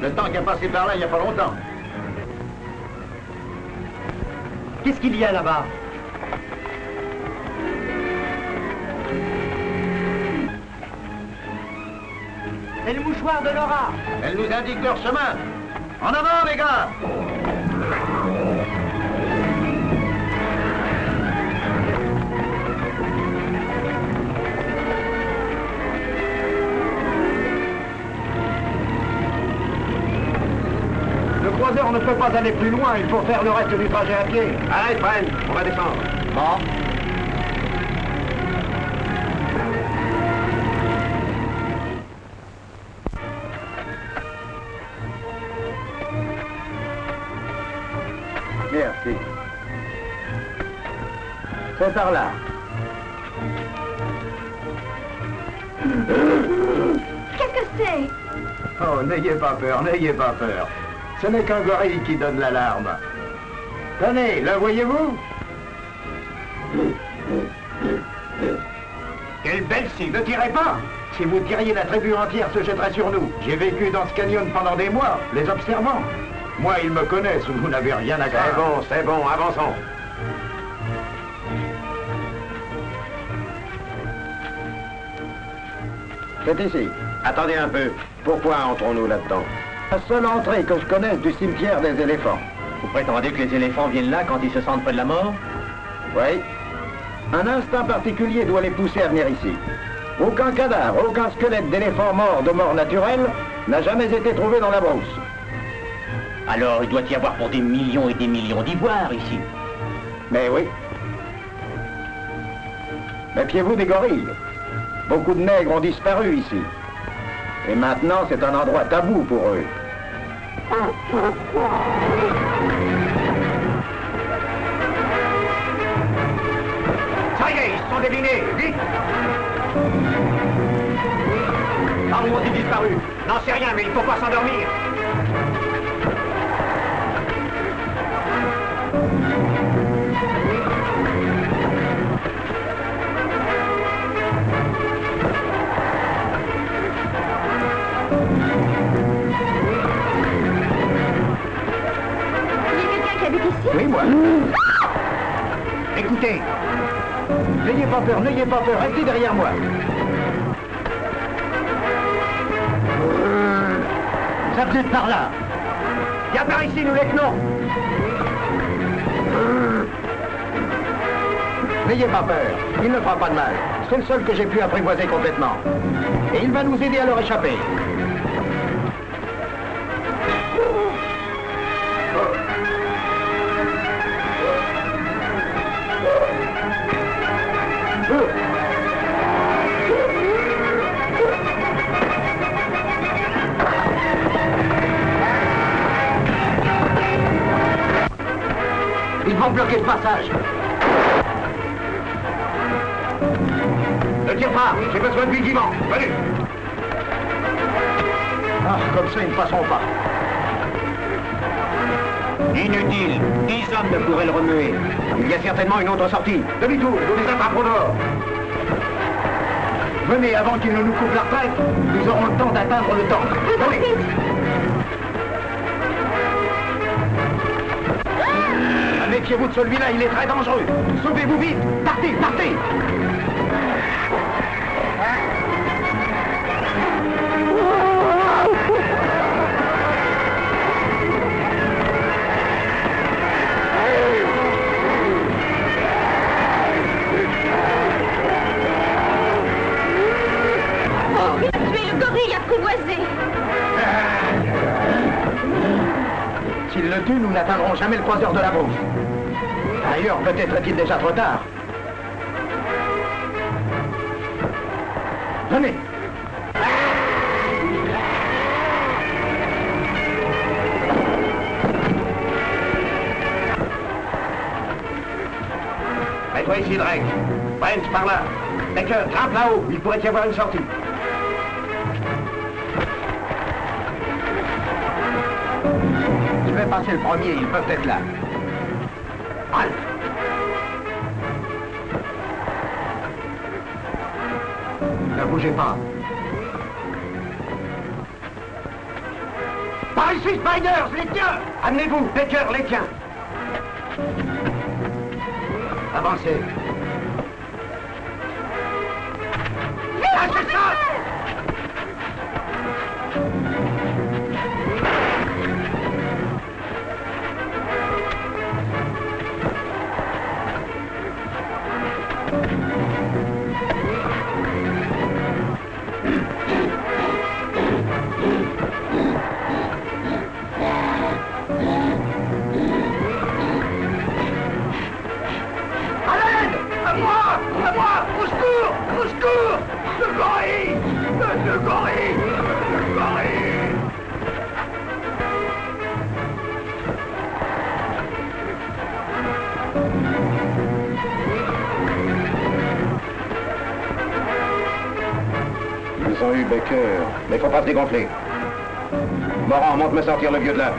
Le tank est passé par là il n'y a pas longtemps. Qu'est-ce qu'il y a là-bas? C'est le mouchoir de Laura. Elle nous indique leur chemin. En avant, les gars! Le croiseur ne peut pas aller plus loin, il faut faire le reste du trajet à pied. Arrête, Fred, on va descendre. Bon. Merci. C'est par là. Qu'est-ce que c'est? Oh, n'ayez pas peur, n'ayez pas peur. Ce n'est qu'un gorille qui donne l'alarme. Tenez, le voyez-vous? Quelle belle cible, ne tirez pas! Si vous tiriez, la tribu entière se jetterait sur nous. J'ai vécu dans ce canyon pendant des mois, les observant. Moi, ils me connaissent, vous n'avez rien à craindre. C'est bon, avançons. C'est ici. Attendez un peu. Pourquoi entrons-nous là-dedans? La seule entrée que je connaisse du cimetière des éléphants. Vous prétendez que les éléphants viennent là quand ils se sentent près de la mort? Oui. Un instinct particulier doit les pousser à venir ici. Aucun cadavre, aucun squelette d'éléphant mort de mort naturelle n'a jamais été trouvé dans la brousse. Alors il doit y avoir pour des millions et des millions d'ivoires ici. Mais oui. Méfiez-vous des gorilles. Beaucoup de nègres ont disparu ici. Et maintenant, c'est un endroit tabou pour eux. Ça y est, ils sont dévinés, vite! Par où ont-ils disparu? N'en sais rien, mais il faut pas s'endormir. Oui, moi. Écoutez, n'ayez pas peur, restez derrière moi. Ça vous êtes par là. Viens par ici, nous les tenons. N'ayez pas peur, il ne fera pas de mal. C'est le seul que j'ai pu apprivoiser complètement. Et il va nous aider à leur échapper. Ils vont bloquer ce passage. Ne tire pas, j'ai besoin de lui vivant. Venez. Ah, comme ça, ils ne passeront pas. Inutile. 10 hommes ne pourraient le remuer. Il y a certainement une autre sortie. Demi-tour, nous les attraperons dehors. Venez, avant qu'ils ne nous coupent la retraite, nous aurons le temps d'atteindre le temps. Venez. Méfiez-vous de celui-là, il est très dangereux. Sauvez-vous vite. Partez, partez. Oh, il a tué le gorille apprivoisé. S'il le tue, nous n'atteindrons jamais le croiseur de la brousse. D'ailleurs, peut-être est-il déjà trop tard. Venez. Mets-toi ici, Drake. Brent, par là. Decker, grimpe là-haut. Il pourrait y avoir une sortie. Je vais passer le premier, ils peuvent être là. Halte! Ne bougez pas. Par ici, Spiders, les tiens! Amenez-vous, Baker, les tiens! Avancez. Lâchez ça! Ils ont eu Baker, mais faut pas se dégonfler. Moran, monte me sortir le vieux de là.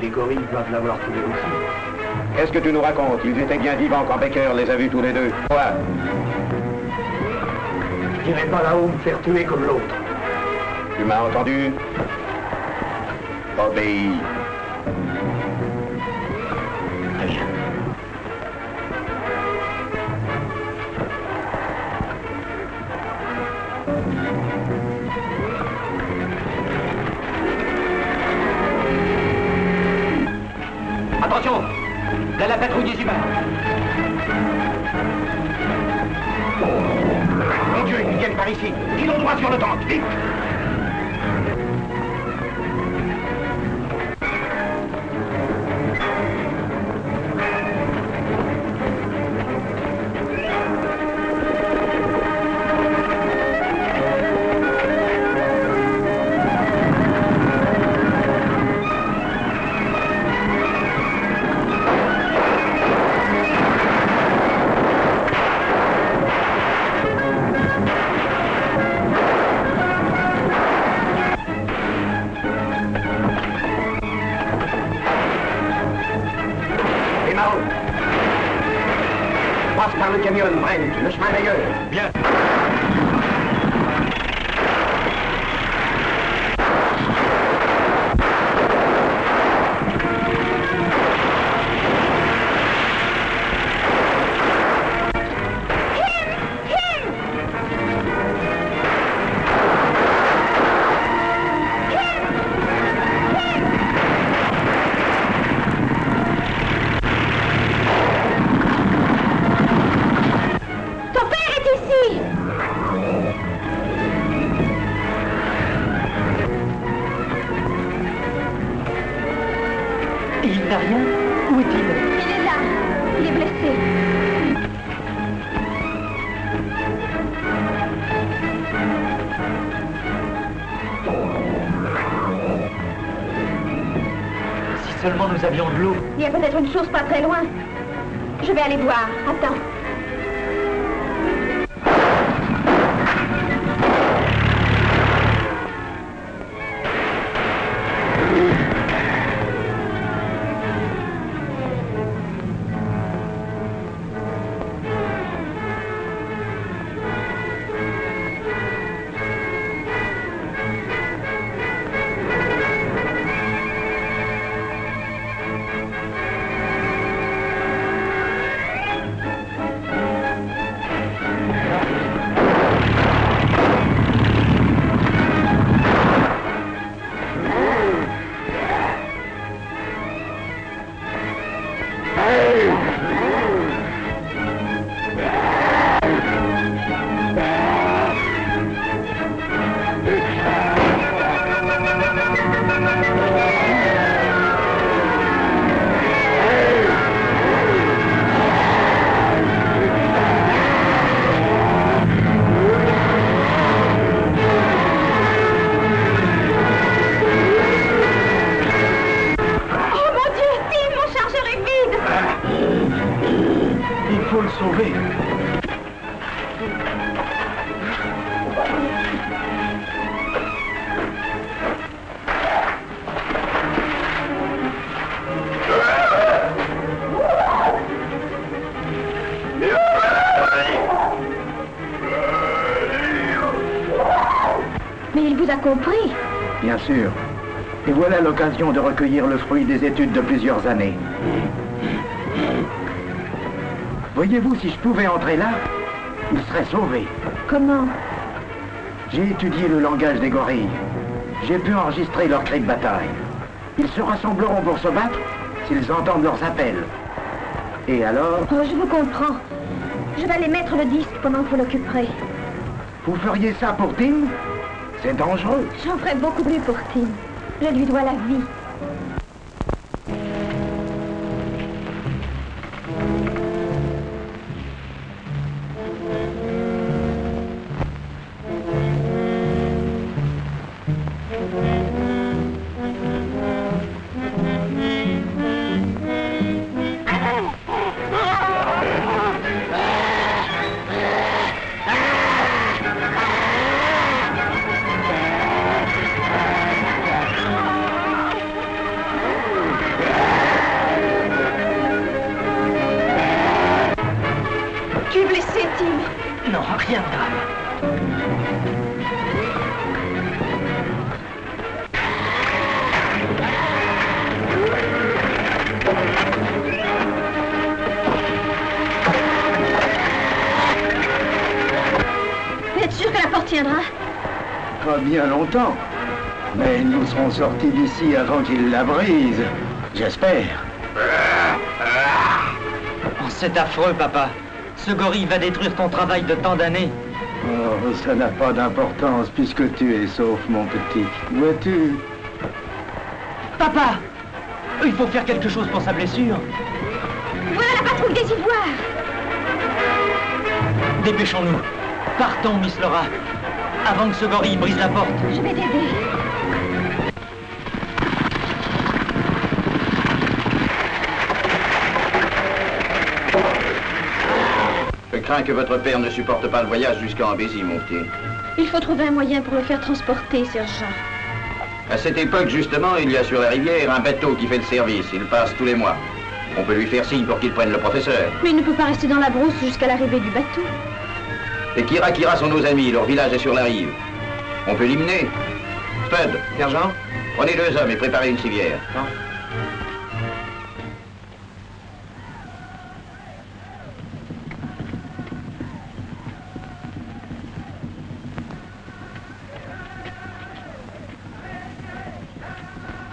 Les gorilles doivent l'avoir tué aussi. Qu'est-ce que tu nous racontes? Ils étaient bien vivants quand Baker les a vus tous les deux. Quoi? Je n'irai pas là-haut me faire tuer comme l'autre. Tu m'as entendu? Obéis. Très bien. Attention! Là, la patrouille des humains! Mon Dieu, ils viennent par ici! Filons droit sur le tank! Vite! Passe par le camion, Brent. Le chemin meilleur. Bien. Il n'a rien? Où est-il? Il est là. Il est blessé. Si seulement nous avions de l'eau. Il y a peut-être une source pas très loin. Je vais aller voir. Attends. sauver. as compris. Bien sûr. Et voilà l'occasion de recueillir le fruit des études de plusieurs années. Voyez-vous, si je pouvais entrer là, il serait sauvé. Comment? J'ai étudié le langage des gorilles. J'ai pu enregistrer leurs cris de bataille. Ils se rassembleront pour se battre s'ils entendent leurs appels. Et alors... Oh, je vous comprends. Je vais aller mettre le disque pendant que vous l'occuperez. Vous feriez ça pour Tim? C'est dangereux. J'en ferai beaucoup plus pour Tim. Je lui dois la vie. Non, rien de grave. Vous êtes sûr que la porte tiendra? Pas bien longtemps. Mais nous serons sortis d'ici avant qu'il la brise. J'espère. Oh, c'est affreux, papa. Ce gorille va détruire ton travail de tant d'années. Oh, ça n'a pas d'importance puisque tu es sauf, mon petit. Vois-tu? Papa! Il faut faire quelque chose pour sa blessure. Voilà la patrouille des Ivoires! Dépêchons-nous. Partons, Miss Laura. Avant que ce gorille brise la porte. Je vais t'aider. Je crains que votre père ne supporte pas le voyage jusqu'à Ambézy, mon petit. Il faut trouver un moyen pour le faire transporter, sergent. À cette époque, justement, il y a sur la rivière un bateau qui fait le service. Il passe tous les mois. On peut lui faire signe pour qu'il prenne le professeur. Mais il ne peut pas rester dans la brousse jusqu'à l'arrivée du bateau. Les Kira sont nos amis. Leur village est sur la rive. On peut l'y mener. Spud, sergent, prenez 2 hommes et préparez une civière.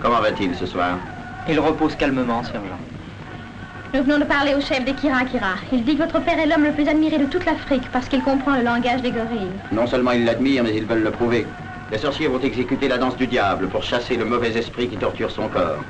Comment va-t-il ce soir? Il repose calmement, sergent. Nous venons de parler au chef des Kira. Il dit que votre père est l'homme le plus admiré de toute l'Afrique parce qu'il comprend le langage des gorilles. Non seulement ils l'admirent, mais ils veulent le prouver. Les sorciers vont exécuter la danse du diable pour chasser le mauvais esprit qui torture son corps.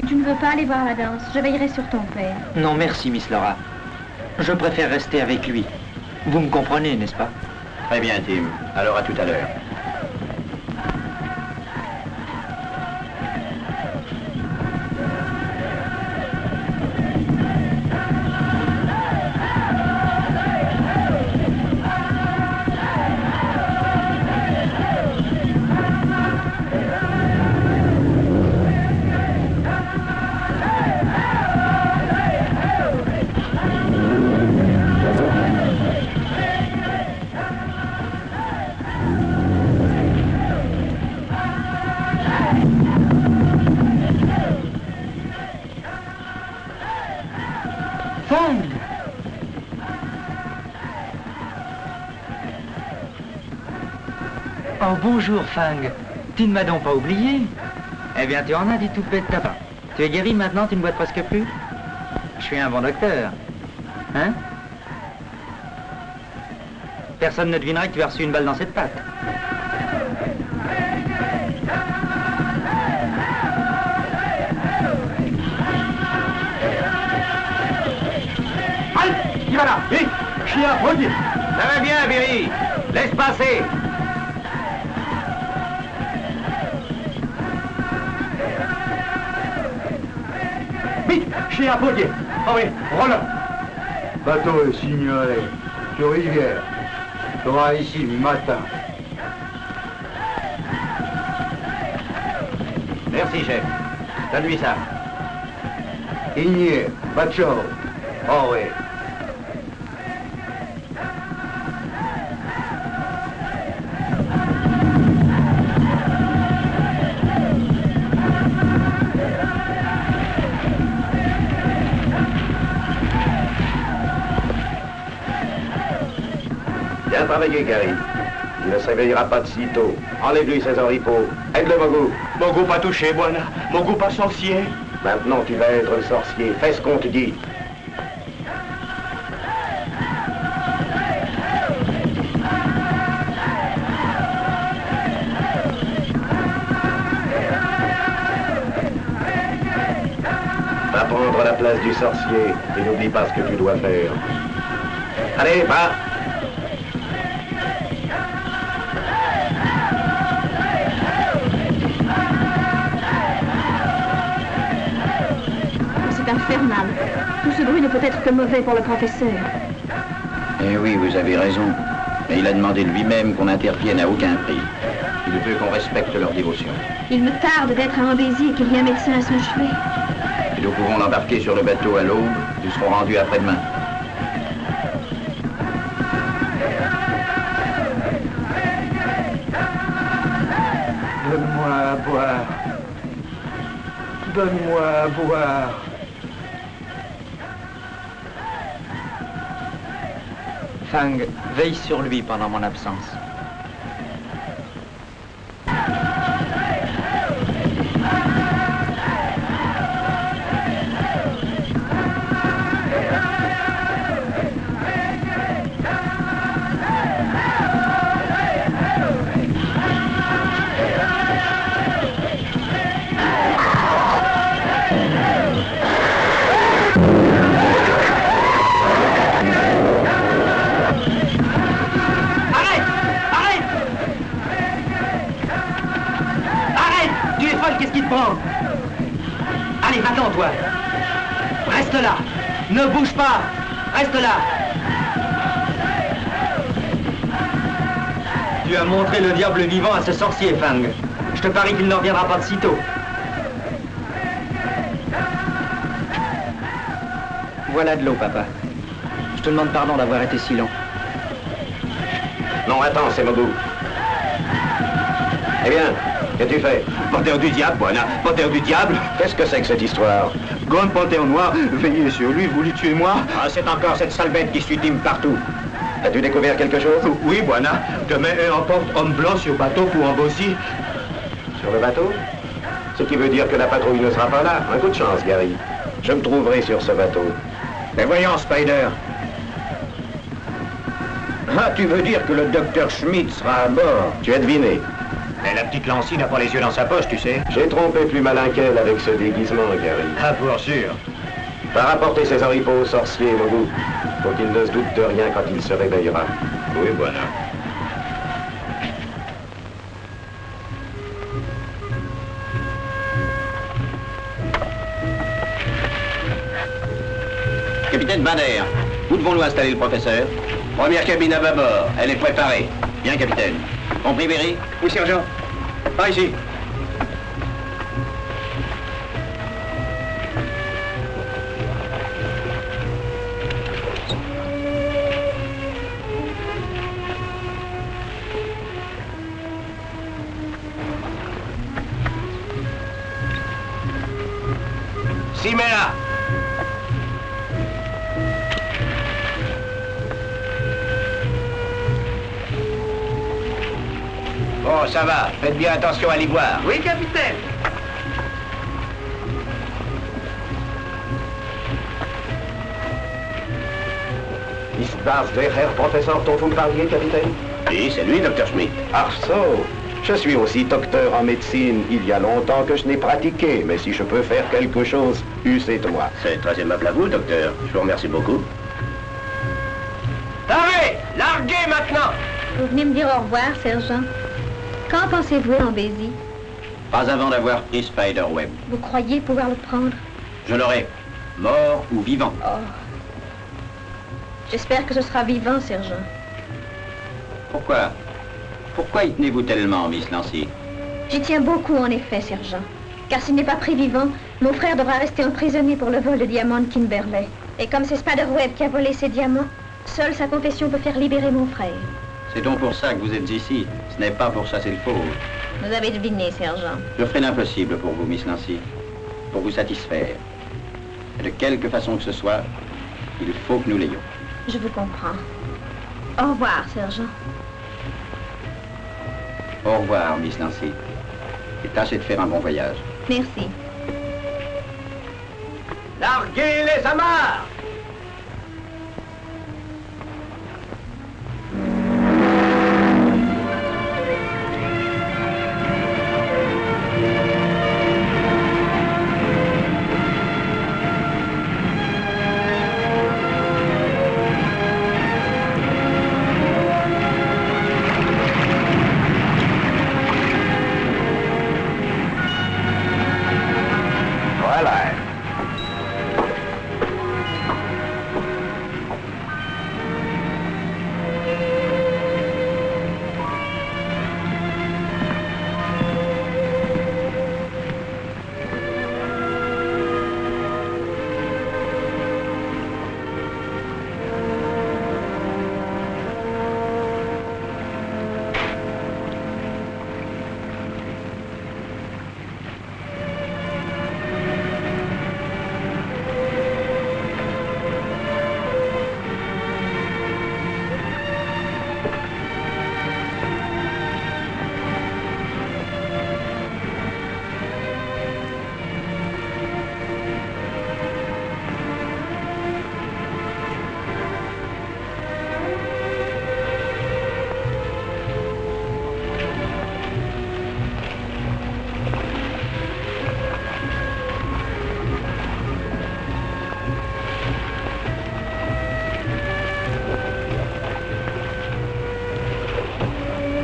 Tu ne veux pas aller voir la danse? Je veillerai sur ton père. Non, merci, Miss Laura. Je préfère rester avec lui. Vous me comprenez, n'est-ce pas? Très bien, Tim. Alors à tout à l'heure. Oh, bonjour, Fang. Tu ne m'as donc pas oublié? Eh bien, tu en as du toupet de ta part. Tu es guéri maintenant, tu ne boites presque plus? Je suis un bon docteur. Hein? Personne ne devinerait que tu as reçu une balle dans cette patte. Halt! Qui va là? Vite! Chien, redites! Ça va bien, Berry. Laisse passer. Vite! Chien, redites! Ah oui, roule. Bateau est signalé sur rivière. Sera ici le matin. Merci, chef. Donne-lui ça. Igné, bateau. Oh oui. Bien travaillé, Gary. Il ne se réveillera pas de sitôt. Enlève-lui ses oripeaux. Aide-le, Mogu. Mogu pas touché, Buana. Mogu pas sorcier. Maintenant, tu vas être le sorcier. Fais ce qu'on te dit. Va prendre la place du sorcier et n'oublie pas ce que tu dois faire. Allez, va. C'est infernal. Tout ce bruit ne peut être que mauvais pour le professeur. Eh oui, vous avez raison. Mais il a demandé lui-même qu'on n'intervienne à aucun prix. Il veut qu'on respecte leur dévotion. Il me tarde d'être à Ambézy et qu'il y ait un médecin à son chevet. Et nous pouvons l'embarquer sur le bateau à l'aube. Nous serons rendus après-demain. Donne-moi à boire. Donne-moi à boire. Fang, veille sur lui pendant mon absence. Qu'est-ce qui te prend? Allez, va-t'en, toi. Reste là. Ne bouge pas. Reste là. Tu as montré le diable vivant à ce sorcier, Fang. Je te parie qu'il n'en reviendra pas de sitôt. Voilà de l'eau, papa. Je te demande pardon d'avoir été si long. Non, attends, c'est Mogu. Eh bien, qu'as-tu fait? Panthéon du diable, Buana. Panthéon du diable. Qu'est-ce que c'est que cette histoire? Grand Panthéon noir, veillez sur lui, vous lui tuez moi. Ah, c'est encore cette sale bête qui s'utime partout. As-tu découvert quelque chose? Oui, Buana. Demain, on emporte homme blanc sur bateau pour Ambézy. Sur le bateau? Ce qui veut dire que la patrouille ne sera pas là. Un coup de chance, Gary. Je me trouverai sur ce bateau. Mais voyons, Spider. Ah, tu veux dire que le docteur Schmidt sera à bord? Tu as deviné. Mais la petite Lancy n'a pas les yeux dans sa poche, tu sais. J'ai trompé plus malin qu'elle avec ce déguisement, Gary. Ah, pour sûr. Va rapporter ses oripeaux au sorcier, Mogu. Faut qu'il ne se doute de rien quand il se réveillera. Oui, Buana. Capitaine Bader, où devons-nous installer le professeur? Première cabine à bâbord, elle est préparée. Bien, capitaine. Compris, Berry? Oui, sergent. Par ici. Simela! Bon, ça va. Faites bien attention à l'ivoire. Oui, capitaine. Ist das der Herr Professeur dont vous me parliez, capitaine? Oui, c'est lui, docteur Schmidt. Ah, so. Je suis aussi docteur en médecine. Il y a longtemps que je n'ai pratiqué, mais si je peux faire quelque chose, c'est-moi. C'est très aimable à vous, docteur. Je vous remercie beaucoup. Arrête! Larguez maintenant! Vous venez me dire au revoir, sergent. Quand pensez-vous en Ambézy? Pas avant d'avoir pris Spiderweb. Vous croyez pouvoir le prendre? Je l'aurai. Mort ou vivant? Oh. J'espère que ce sera vivant, sergent. Pourquoi? Pourquoi y tenez-vous tellement, Miss Lancy? J'y tiens beaucoup, en effet, sergent. Car s'il n'est pas pris vivant, mon frère devra rester emprisonné pour le vol de diamants de Kimberley. Et comme c'est Spiderweb qui a volé ces diamants, seule sa confession peut faire libérer mon frère. C'est donc pour ça que vous êtes ici. Ce n'est pas pour chasser le faux. Vous avez deviné, sergent. Je ferai l'impossible pour vous, Miss Lancy. Pour vous satisfaire. Et de quelque façon que ce soit, il faut que nous l'ayons. Je vous comprends. Au revoir, sergent. Au revoir, Miss Lancy. Et tâchez de faire un bon voyage. Merci. Larguez les amarres!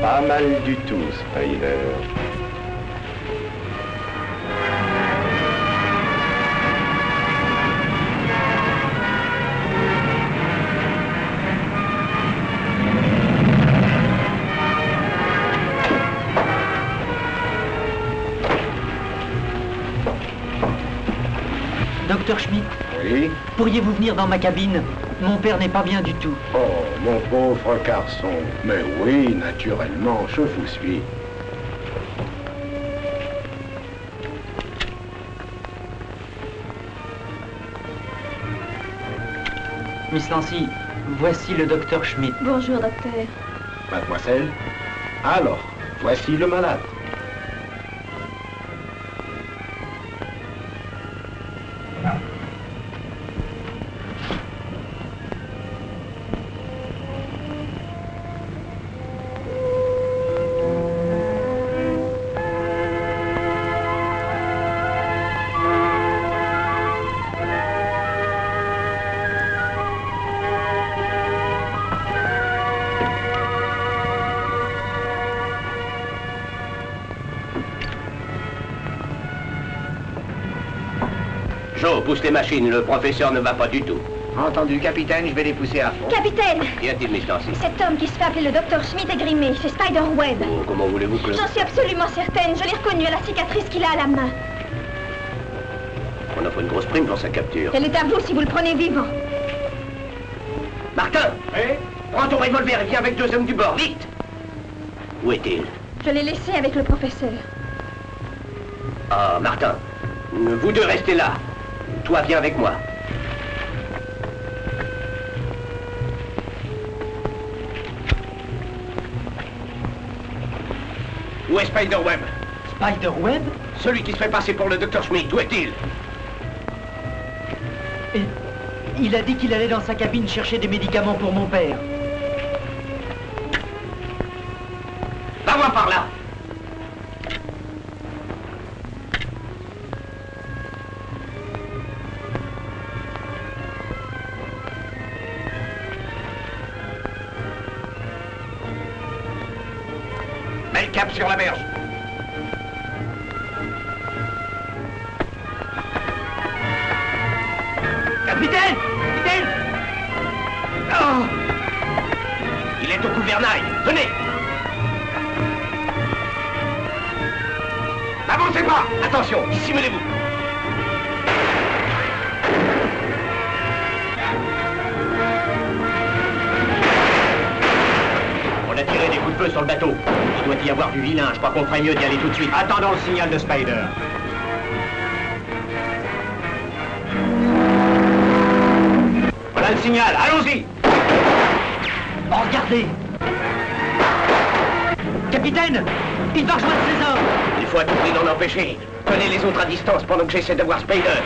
Pas mal du tout, Spider. Docteur Schmidt, Oui? pourriez-vous venir dans ma cabine? Mon père n'est pas bien du tout. Oh, mon pauvre garçon. Mais oui, naturellement, je vous suis. Miss Lancy, voici le docteur Schmidt. Bonjour, docteur. Mademoiselle? Alors, voici le malade. Joe, pousse les machines, le professeur ne va pas du tout. Entendu, capitaine, je vais les pousser à fond. Capitaine! Qu'y a-t-il, Miss Lancy? Cet homme qui se fait appeler le docteur Schmidt est grimé. C'est Spiderweb. Oh, comment voulez-vous que... J'en suis absolument certaine. Je l'ai reconnu à la cicatrice qu'il a à la main. On offre une grosse prime pour sa capture. Elle est à vous si vous le prenez vivant. Martin! Oui? Prends ton revolver et viens avec 2 hommes du bord, vite! Où est-il? Je l'ai laissé avec le professeur. Ah, Martin, vous deux restez là. Toi, viens avec moi. Où est Spiderweb? Spiderweb? Celui qui se fait passer pour le docteur Schmidt, où est-il? Et il a dit qu'il allait dans sa cabine chercher des médicaments pour mon père. Va voir par là! Mets le cap sur la berge. gouvernail. Venez. N'avancez pas. Attention, dissimulez-vous. On a tiré des coups de feu sur le bateau. Il doit y avoir du vilain. Je crois qu'on ferait mieux d'y aller tout de suite. Attendons le signal de Spider. Voilà le signal, allons-y! Oh, regardez! Capitaine! Il va rejoindre ses hommes! Il faut à tout prix l'en empêcher. Tenez les autres à distance pendant que j'essaie de voir Spider.